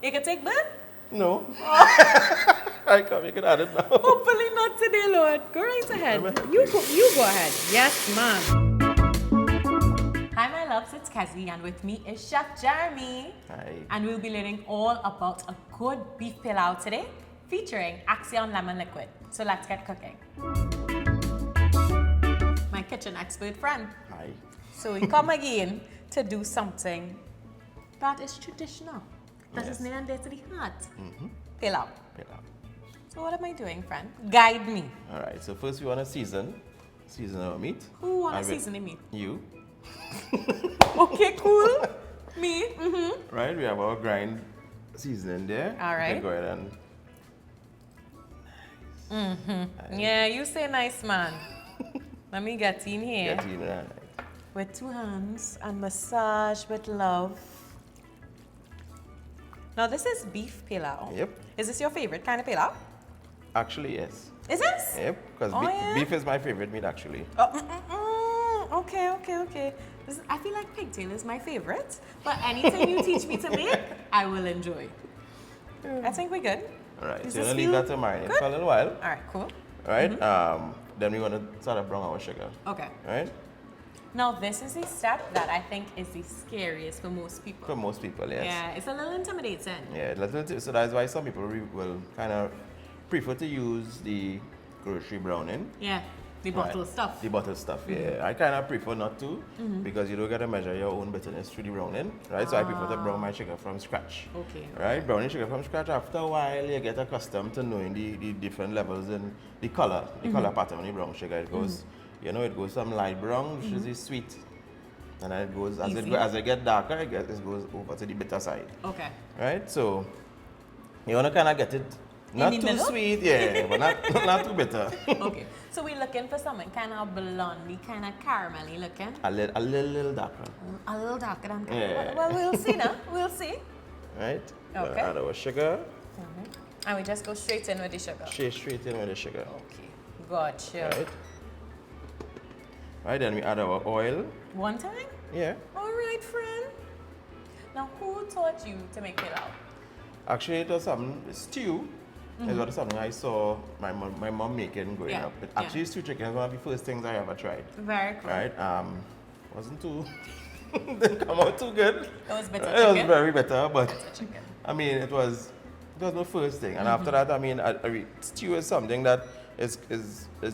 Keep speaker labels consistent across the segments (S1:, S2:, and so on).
S1: You can take bird?
S2: No. I come, you can add it now.
S1: Hopefully not today, Lord. Go right ahead. You go ahead. Yes, ma'am. Hi, my loves. It's Kezzy, and with me is Chef Jeremy.
S2: Hi.
S1: And we'll be learning all about a good beef pilau today, featuring Axion lemon liquid. So let's get cooking. My kitchen expert friend.
S2: Hi.
S1: So we come again to do something that is traditional. That is
S2: Yes.
S1: near and dear to the heart.
S2: Pilau.
S1: So what am I doing, friend? Guide me.
S2: All right, so first we want to season our meat.
S1: Who want
S2: And
S1: to season the meat?
S2: You.
S1: Okay, cool. Me.
S2: Right, we have our grind seasoning there.
S1: All right.
S2: You can go ahead and
S1: Yeah, you say nice, man. Let me get in here
S2: get in right.
S1: with 2 hands and massage with love. Now this is beef pilau.
S2: Yep.
S1: Is this your favorite kind of pilau?
S2: Actually, yes.
S1: Is this?
S2: Yep, because
S1: Oh, yeah?
S2: beef is my favorite meat actually.
S1: Oh, okay. I feel like pigtail is my favorite, but anything you teach me to make, I will enjoy. I think we're good.
S2: All right,
S1: Does
S2: so you're
S1: this
S2: going to leave
S1: feel
S2: that to marinate
S1: good?
S2: for a little while.
S1: All right, cool.
S2: All right, then we want to start to brown our sugar.
S1: Okay.
S2: All right,
S1: Now this is a step that I think is the scariest for most people.
S2: for most people, yes.
S1: Yeah, it's a little intimidating.
S2: Yeah, so that's why some people will kind of prefer to use the grocery browning.
S1: Yeah, the bottle
S2: Right.
S1: stuff.
S2: The bottle stuff, yeah. I kind of prefer not to because you don't get to measure your own bitterness through the browning, right? So I prefer to brown my sugar from scratch.
S1: Okay.
S2: Right, browning sugar from scratch. After a while, you get accustomed to knowing the different levels and the color pattern of the brown sugar. It goes, it goes some light brown, which is the sweet, and then it goes as it get darker, it goes over to the bitter side.
S1: Okay.
S2: Right, so you want to kind of get it not
S1: the
S2: too
S1: middle?
S2: sweet, yeah, but not too bitter.
S1: Okay. So we're looking for something kind of blondie, kind of caramelly looking.
S2: a little darker.
S1: A little darker than
S2: Yeah.
S1: Well, we'll see now. We'll see.
S2: Right?
S1: Okay.
S2: Add our sugar.
S1: And we just go straight in with the sugar.
S2: Straight in with the sugar.
S1: Okay. Gotcha.
S2: Right? Right, then we add our oil.
S1: One time?
S2: Yeah.
S1: All right, friend. Now, who taught you to make pilau?
S2: Actually, it was stew. It was something I saw my mom making growing
S1: Yeah,
S2: up.
S1: yeah.
S2: Actually, stew chicken is one of the first things I ever tried.
S1: Very cool.
S2: Right? Wasn't too, didn't come out too good.
S1: It was bitter
S2: It was
S1: chicken?
S2: very bitter, but
S1: Bitter chicken.
S2: I mean, it was my first thing. And after that, I mean, stew is something that is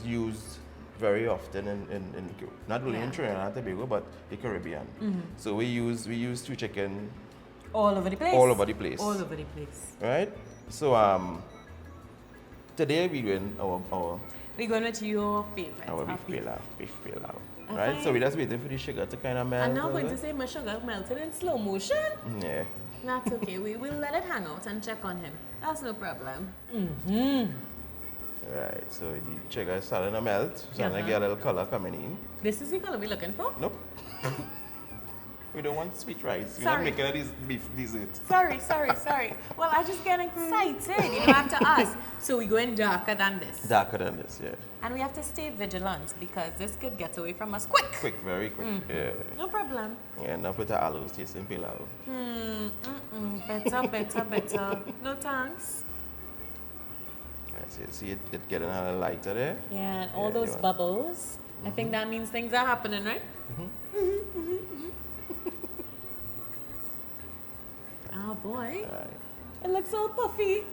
S2: used very often in not only in
S1: Yeah.
S2: Trinidad and Tobago, but the Caribbean. So we use stew chicken
S1: All over the place?
S2: all over the place.
S1: All over the place.
S2: Right? So today we're doing our
S1: We're going with your favorite.
S2: beef pilau. Right? So we're just waiting for the sugar to kind of melt.
S1: I'm now
S2: a
S1: going
S2: little
S1: to say my sugar melted in slow motion.
S2: bit. Yeah.
S1: That's okay. We will let it hang out and check on him. That's no problem.
S2: Right. So the sugar is starting to melt. Starting to get a little color coming in.
S1: This is the color we're looking for?
S2: Nope. We don't want sweet rice. We're
S1: Sorry.
S2: not making this beef dessert.
S1: Sorry. Well, I just get excited. You don't have to ask. So we're going darker than this.
S2: Darker than this, yeah.
S1: And we have to stay vigilant because this could get away from us quick.
S2: Quick, very quick. Yeah.
S1: No problem.
S2: Yeah, now put the aloes tasting pilau.
S1: Better. No thanks.
S2: Right, so you see it getting a little lighter there.
S1: Yeah, and all
S2: Yeah,
S1: those
S2: you want-
S1: bubbles. I think that means things are happening, right? Oh boy,
S2: Right.
S1: it looks all puffy.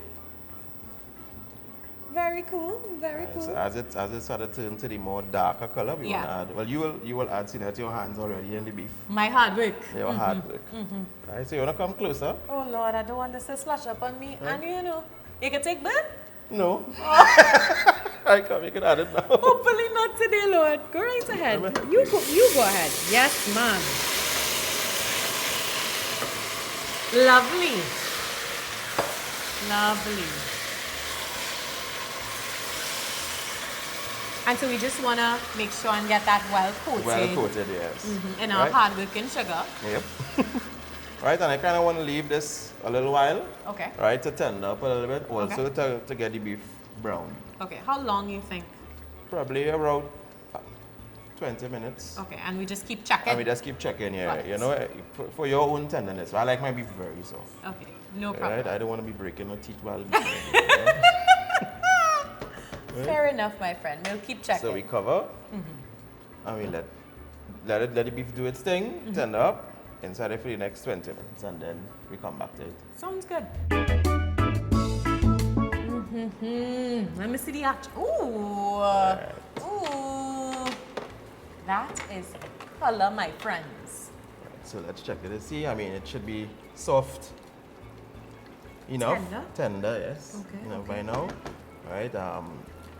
S1: Very cool, very
S2: Right,
S1: cool.
S2: so as it sort of turns to the more darker color, we want to
S1: Yeah.
S2: add. Well, you will add. See that your hands already in the beef.
S1: My hard work.
S2: Your hard work. Right. So you want to come closer?
S1: Oh Lord, I don't want this to splash up on me. And you can take bird?
S2: No. I come. You can add it now.
S1: Hopefully not today, Lord. Go right ahead. You go ahead. Yes, ma'am. Lovely. And so we just want to make sure and get that well coated.
S2: Well coated, yes.
S1: In our
S2: Right?
S1: hard working sugar.
S2: Yep. Right, and I kind of want to leave this a little while.
S1: Okay.
S2: Right, to tender up a little bit. Also to get the beef brown.
S1: Okay. How long you think?
S2: Probably around 20 minutes.
S1: Okay. And we just keep checking.
S2: And we just keep checking, yeah.
S1: Got it.
S2: You know, for your own tenderness. I like my beef very soft.
S1: Okay. No problem.
S2: Right? I don't want to be breaking no teeth while
S1: Fair enough, my friend. We'll keep checking.
S2: So we cover, and we let the beef do its thing, tender up, inside it for the next 20 minutes, and then we come back to it.
S1: Sounds good. Let me see the action. Ooh.
S2: Right.
S1: Ooh. That is color, my friends.
S2: Right, so let's check it and see. I mean, it should be soft enough. Tender, yes.
S1: Okay,
S2: You know,
S1: okay.
S2: by now. Right?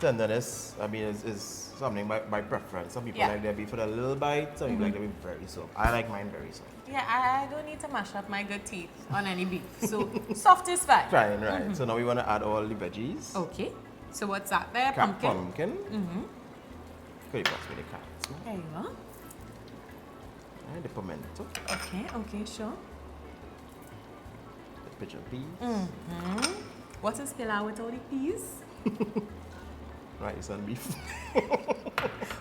S2: Tenderness, I mean, is something by preference. Some people like their beef with a little bite, some people like their beef very soft. I like mine very soft.
S1: Yeah, I don't need to mash up my good teeth on any beef. So soft is fine.
S2: Fine, right. So now we want to add all the veggies.
S1: Okay. So what's that there? Pumpkin?
S2: Pumpkin. Could you pass me the carrots? No?
S1: There you go.
S2: Right, the pimento.
S1: Okay, sure.
S2: The pigeon peas.
S1: What is pilau with all the peas?
S2: Rice and beef.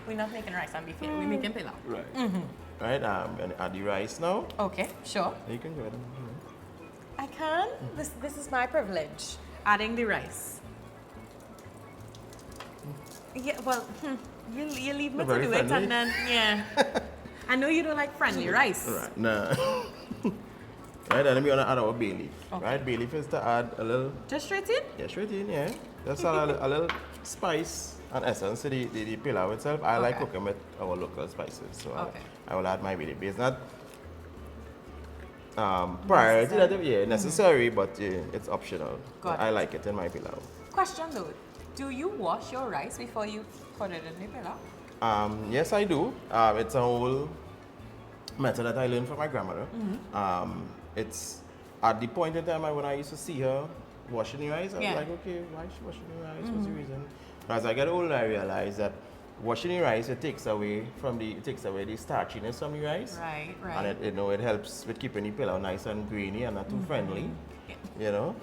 S1: We're not making rice and beef here. We're making pilau.
S2: Right. Right, I'm going to add the rice now.
S1: Okay, sure.
S2: You can go ahead and
S1: I can. This is my privilege. Adding the rice. Yeah, well, you leave me to
S2: Very
S1: do
S2: friendly.
S1: it and then, yeah. I know you don't like friendly rice.
S2: Right, nah. Right, and then we're going to add our bay leaf.
S1: Okay.
S2: Right, bay leaf is to add a little,
S1: Just straight in?
S2: yeah, straight in, yeah. Just add a little spice and essence to the pilau itself. I like
S1: Okay.
S2: cooking with our local spices, so
S1: Okay.
S2: I will add my bay leaf. It's not priority, necessary, but it's optional.
S1: Got
S2: I
S1: it.
S2: like it in my pilau.
S1: Question though, do you wash your rice before you put it in the pilau?
S2: Yes, I do. It's a whole method that I learned from my grandmother. It's at the point in time when I used to see her washing the rice, I was
S1: Yeah.
S2: like, okay, why is she washing the rice? What's the reason? But as I get older, I realized that washing the rice, it takes away the starchiness from the rice.
S1: Right, right.
S2: And it helps with keeping the pilau nice and grainy and not too friendly. You know?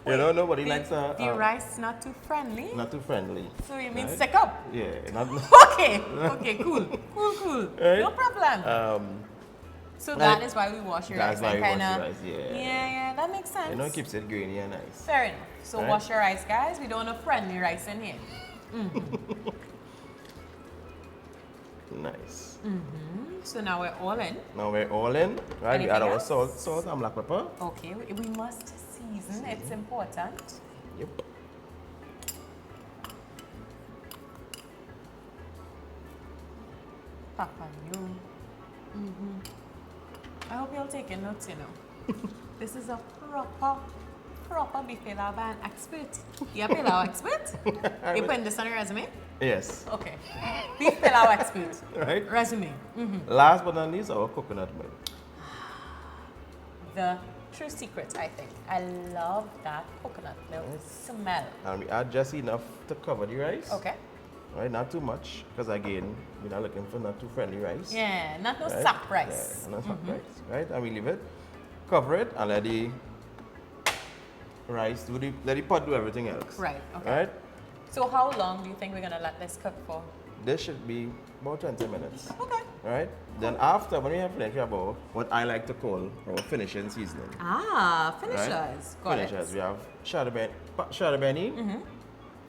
S2: Nobody likes
S1: the rice not too friendly?
S2: not too friendly.
S1: So you mean
S2: right?
S1: stick up?
S2: Yeah, not
S1: Okay, cool.
S2: Right?
S1: No problem. So that is why we wash your rice.
S2: That's why we
S1: and
S2: wash
S1: kinda,
S2: the rice, yeah.
S1: Yeah, that makes sense.
S2: It keeps it grainy and nice.
S1: Fair enough. So
S2: Right?
S1: wash your rice, guys. We don't want friendly rice in here.
S2: Nice.
S1: So now we're all in.
S2: Now we're all in. Right? We
S1: Anything
S2: add our
S1: else?
S2: salt and black pepper.
S1: Okay, we must season. It's important.
S2: Yep.
S1: Papa, you. I hope you're taking notes, you know. This is a proper beef pilau by an expert. You're a pilau expert? You putting this on your resume?
S2: Yes.
S1: Okay. Beef pilau expert.
S2: Right?
S1: Resume.
S2: Last but not least, our coconut milk.
S1: The true secret, I think. I love that coconut milk smell.
S2: And we add just enough to cover the rice.
S1: Okay.
S2: Right? Not too much, because again, we're not looking for not too friendly rice.
S1: Yeah, not no
S2: Right?
S1: sap rice.
S2: Yeah, not sap rice. Right? And we leave it, cover it, and let the rice let the pot do everything else.
S1: Right, okay.
S2: Right?
S1: So how long do you think we're gonna let this cook for?
S2: This should be about 20 minutes.
S1: Okay.
S2: Right? Then after, when we have finished, we have what I like to call our finishing seasoning.
S1: Ah, finishers.
S2: Right?
S1: Got
S2: Finishers.
S1: it.
S2: We have chadon beni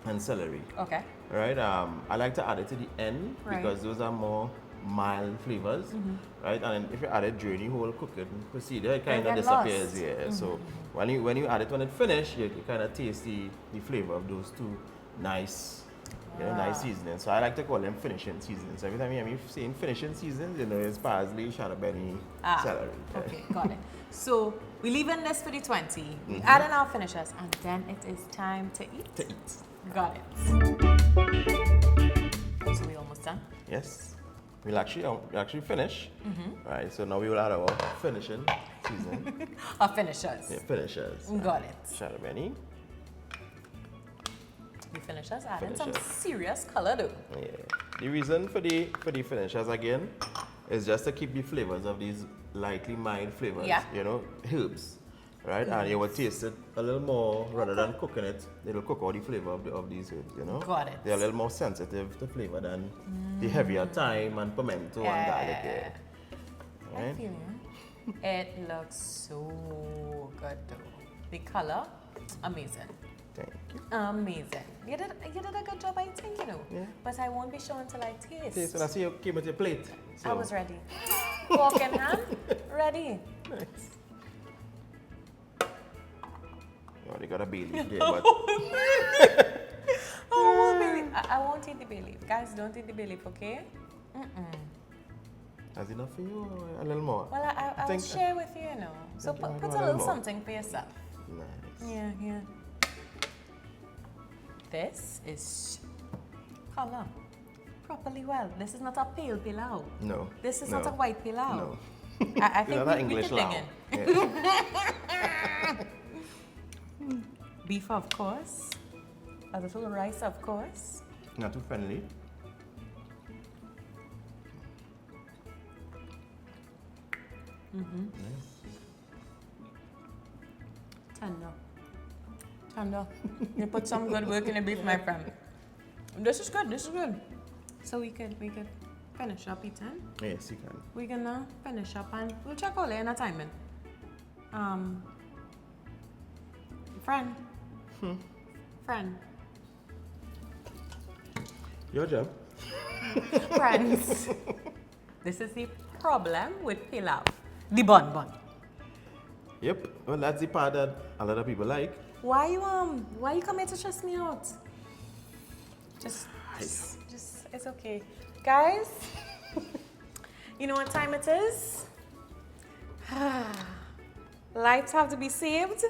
S2: and celery.
S1: Okay.
S2: Right? I like to add it to the end
S1: Right.
S2: because those are more mild flavors. Right? And then if you add it during the whole cooking procedure, it kind of
S1: get
S2: disappears.
S1: lost.
S2: Yeah. So when you add it when it finished, you kind of taste the flavor of those two nice. Nice seasonings. So I like to call them finishing seasonings. Every time you hear me saying finishing seasonings, it's parsley, chadon beni, celery.
S1: Okay, got it. So we leaving this for the 20. We add in our finishers, and then it is time to eat.
S2: To eat.
S1: Got it. So we almost done.
S2: Yes. We'll actually finish. Right. So now we will add our finishing seasoning.
S1: Our finishers.
S2: Yeah, finishers.
S1: Got it.
S2: Chadon beni.
S1: The finishers adding some
S2: Finishers.
S1: serious color though.
S2: Yeah. The reason for the finishers again is just to keep the flavors of these lightly mild flavors.
S1: Yeah.
S2: Herbs. Right? And you will taste it a little more rather than cooking it. It'll cook all the flavor of these herbs,
S1: Got it.
S2: They're a little more sensitive to flavor than the heavier thyme and pimento and garlic.
S1: I
S2: Right?
S1: feel you. It looks so good though. The color, amazing.
S2: Thank you.
S1: Amazing. You did a good job, I think, you know.
S2: Yeah.
S1: But I won't be sure until I taste.
S2: Okay, so I see you came with your plate. So.
S1: I was ready. Fork in hand, ready.
S2: Nice. You already got a bay leaf there, but
S1: I won't eat the bay leaf. Guys, don't eat the bay leaf, okay?
S2: that's enough for you or a little more?
S1: Well, I'll
S2: think-
S1: share with you, you know. So
S2: think you might
S1: put
S2: go
S1: a
S2: a
S1: little
S2: little more.
S1: something for yourself.
S2: Nice.
S1: Yeah. This is color properly well. This is not a pale pilau.
S2: No.
S1: This is
S2: no,
S1: not a white pilau.
S2: No.
S1: I think
S2: It's not
S1: we
S2: English
S1: could dig
S2: lao.
S1: in.
S2: Yeah.
S1: Beef, of course. A little rice, of course.
S2: Not too friendly. Nice.
S1: Tender. You put some good work in the beef, my friend. This is good. So we could finish up eating.
S2: Yes, you can.
S1: We're gonna finish up and we'll check all in a timing. Friend.
S2: Your job.
S1: Friends. This is the problem with pilau. The bun.
S2: Yep. Well, that's the part that a lot of people like.
S1: Why you come here to stress me out? Just it's okay. Guys, you know what time it is? Lives have to be saved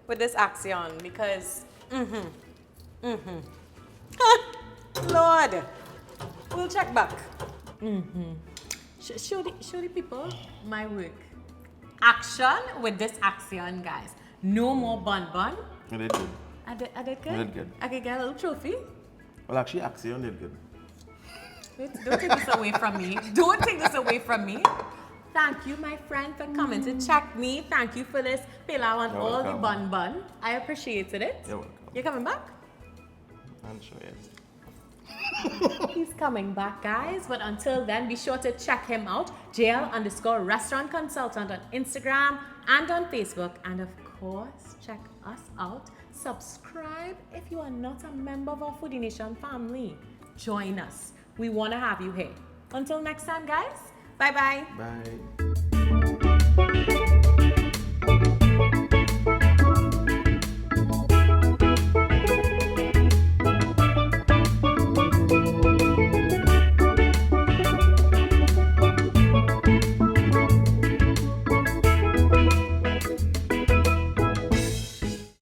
S1: with this action because Lord, we'll check back. Show the people my work. Action with this action, guys. No more bun.
S2: You did good.
S1: I did good?
S2: You did good.
S1: I could get a little trophy.
S2: Well, actually, Axion did good.
S1: Don't take this away from me. Don't take this away from me. Thank you, my friend, for coming to check me. Thank you for this pilau and
S2: You're
S1: all the
S2: welcome.
S1: bun. I appreciated it.
S2: You're welcome.
S1: You're coming back?
S2: I'm sure, yes.
S1: He's coming back, guys. But until then, be sure to check him out. JL_restaurant consultant on Instagram and on Facebook. And of course, check us out. Subscribe if you are not a member of our Foodie Nation family. Join us. We want to have you here. Until next time, guys. Bye-bye.
S2: Bye.